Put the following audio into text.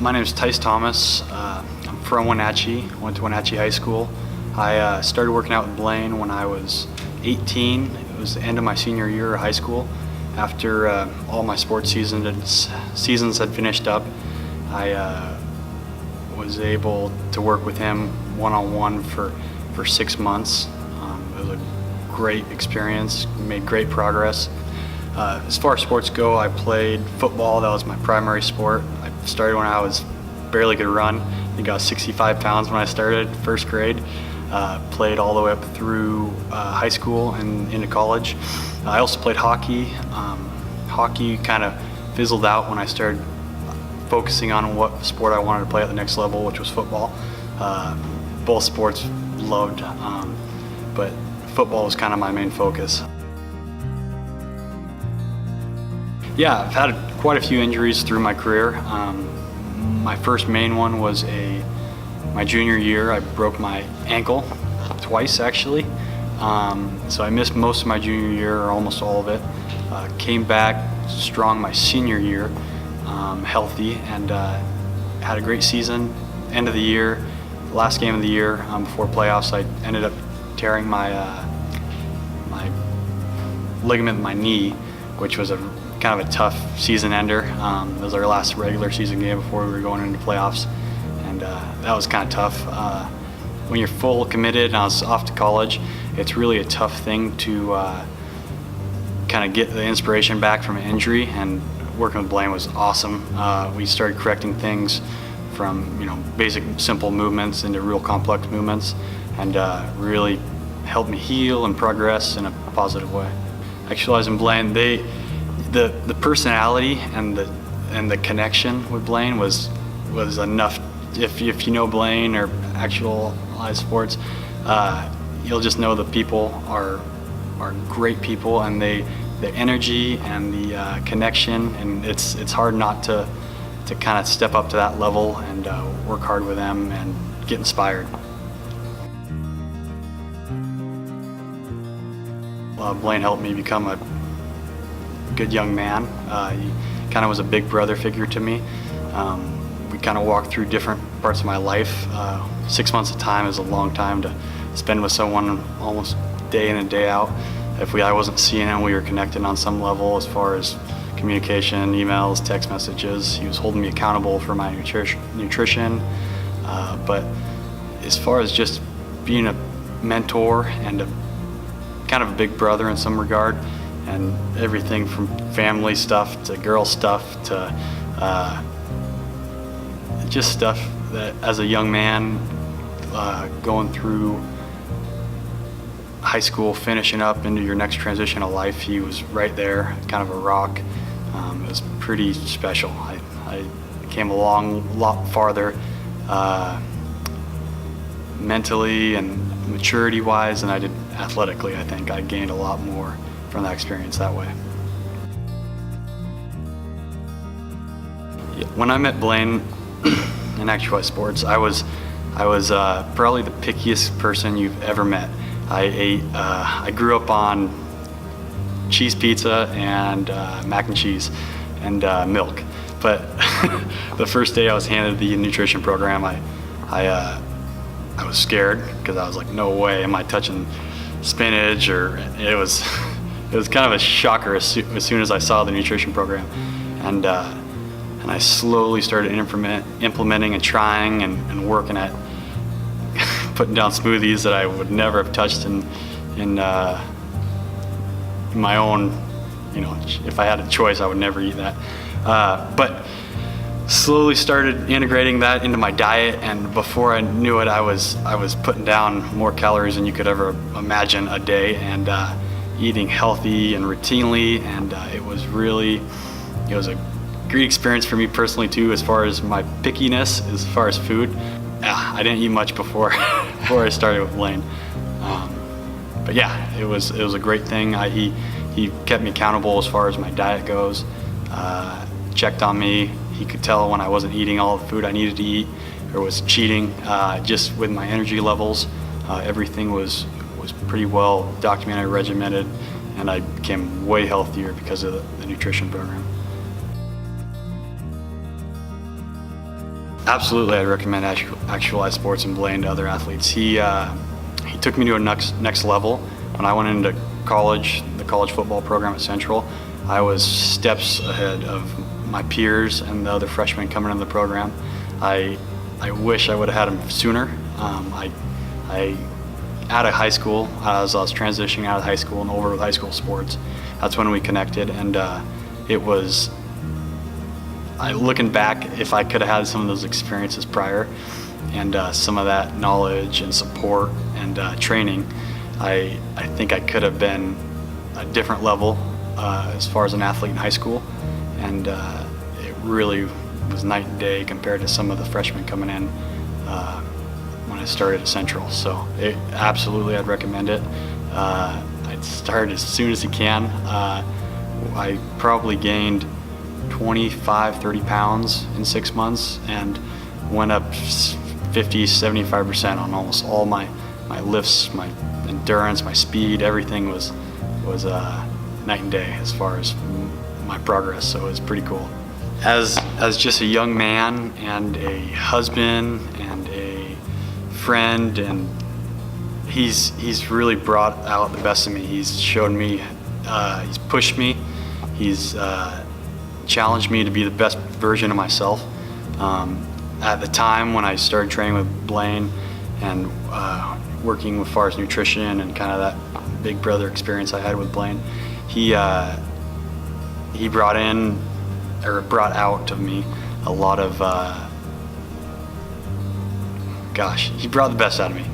My name is Tyce Thomas. I'm from Wenatchee, went to Wenatchee High School. I started working out with Blaine when I was 18. It was the end of my senior year of high school. After all my sports seasons had finished up, I was able to work with him one-on-one for 6 months. It was a great experience, made great progress. As far as sports go, I played football. That was my primary sport. I started when I was barely could run. I think I was 65 pounds when I started, first grade. Played all the way up through high school and into college. I also played hockey. Hockey kind of fizzled out when I started focusing on what sport I wanted to play at the next level, which was football. Both sports loved, but football was kind of my main focus. Yeah, I've had quite a few injuries through my career. My first main one was my junior year. I broke my ankle twice, actually. So I missed most of my junior year, or almost all of it. Came back strong my senior year, healthy, and had a great season. End of the year, last game of the year before playoffs, I ended up tearing my ligament in my knee, which was kind of a tough season ender. It was our last regular season game before we were going into playoffs, and that was kind of tough. When you're full committed, and I was off to college, it's really a tough thing to kind of get the inspiration back from an injury, and working with Blaine was awesome. We started correcting things from basic simple movements into real complex movements, and really helped me heal and progress in a positive way. Actualize and Blaine, the personality and the connection with Blaine was enough. If you know Blaine or Actualize sports, you'll just know the people are great people, and the energy and the connection, and it's hard not to kind of step up to that level and work hard with them and get inspired. Blaine helped me become a good young man. He kind of was a big brother figure to me. We kind of walked through different parts of my life. 6 months of time is a long time to spend with someone almost day in and day out. If I wasn't seeing him, we were connected on some level as far as communication, emails, text messages. He was holding me accountable for my nutrition. But as far as just being a mentor and kind of a big brother in some regard, and everything from family stuff to girl stuff to just stuff that as a young man going through high school, finishing up into your next transition of life, he was right there, kind of a rock. It was pretty special. I came a lot farther mentally and maturity wise than I did athletically. I think I gained a lot more from that experience that way. When I met Blaine in Actualize Sports, I was probably the pickiest person you've ever met. I grew up on cheese pizza and mac and cheese and milk, but the first day I was handed the nutrition program, I was scared, because I was like, no way am I touching spinach, or it was kind of a shocker as soon as I saw the nutrition program, and I slowly started implementing and trying and working at putting down smoothies that I would never have touched in my own. If I had a choice, I would never eat that. But slowly started integrating that into my diet, and before I knew it, I was putting down more calories than you could ever imagine a day, and eating healthy and routinely, and it was a great experience for me personally too, as far as my pickiness, as far as food. I didn't eat much before I started with Blaine, but yeah, it was a great thing. He kept me accountable as far as my diet goes, checked on me. He could tell when I wasn't eating all the food I needed to eat or was cheating. Just with my energy levels, everything was pretty well documented, regimented, and I became way healthier because of the nutrition program. Absolutely, I'd recommend Actualize Sports in Blaine to other athletes. He took me to a next level. When I went into college, the college football program at Central, I was steps ahead of my peers and the other freshmen coming into the program. I wish I would have had him sooner. Out of high school, as I was transitioning out of high school and over with high school sports, that's when we connected, and it was. Looking back, if I could have had some of those experiences prior, and some of that knowledge and support and training, I think I could have been a different level as far as an athlete in high school, and it really was night and day compared to some of the freshmen coming in when I started at Central. So absolutely, I'd recommend it. I'd start as soon as you can. I probably gained 25-30 pounds in 6 months and went up 50-75% on almost all my lifts, my endurance, my speed. Everything was night and day as far as my progress, so it was pretty cool. As just a young man and a husband and a friend, and he's really brought out the best in me. He's shown me, he's pushed me, he's challenged me to be the best version of myself. At the time when I started training with Blaine and working with far as nutrition and kind of that big brother experience I had with Blaine, he brought out of me a lot of he brought the best out of me.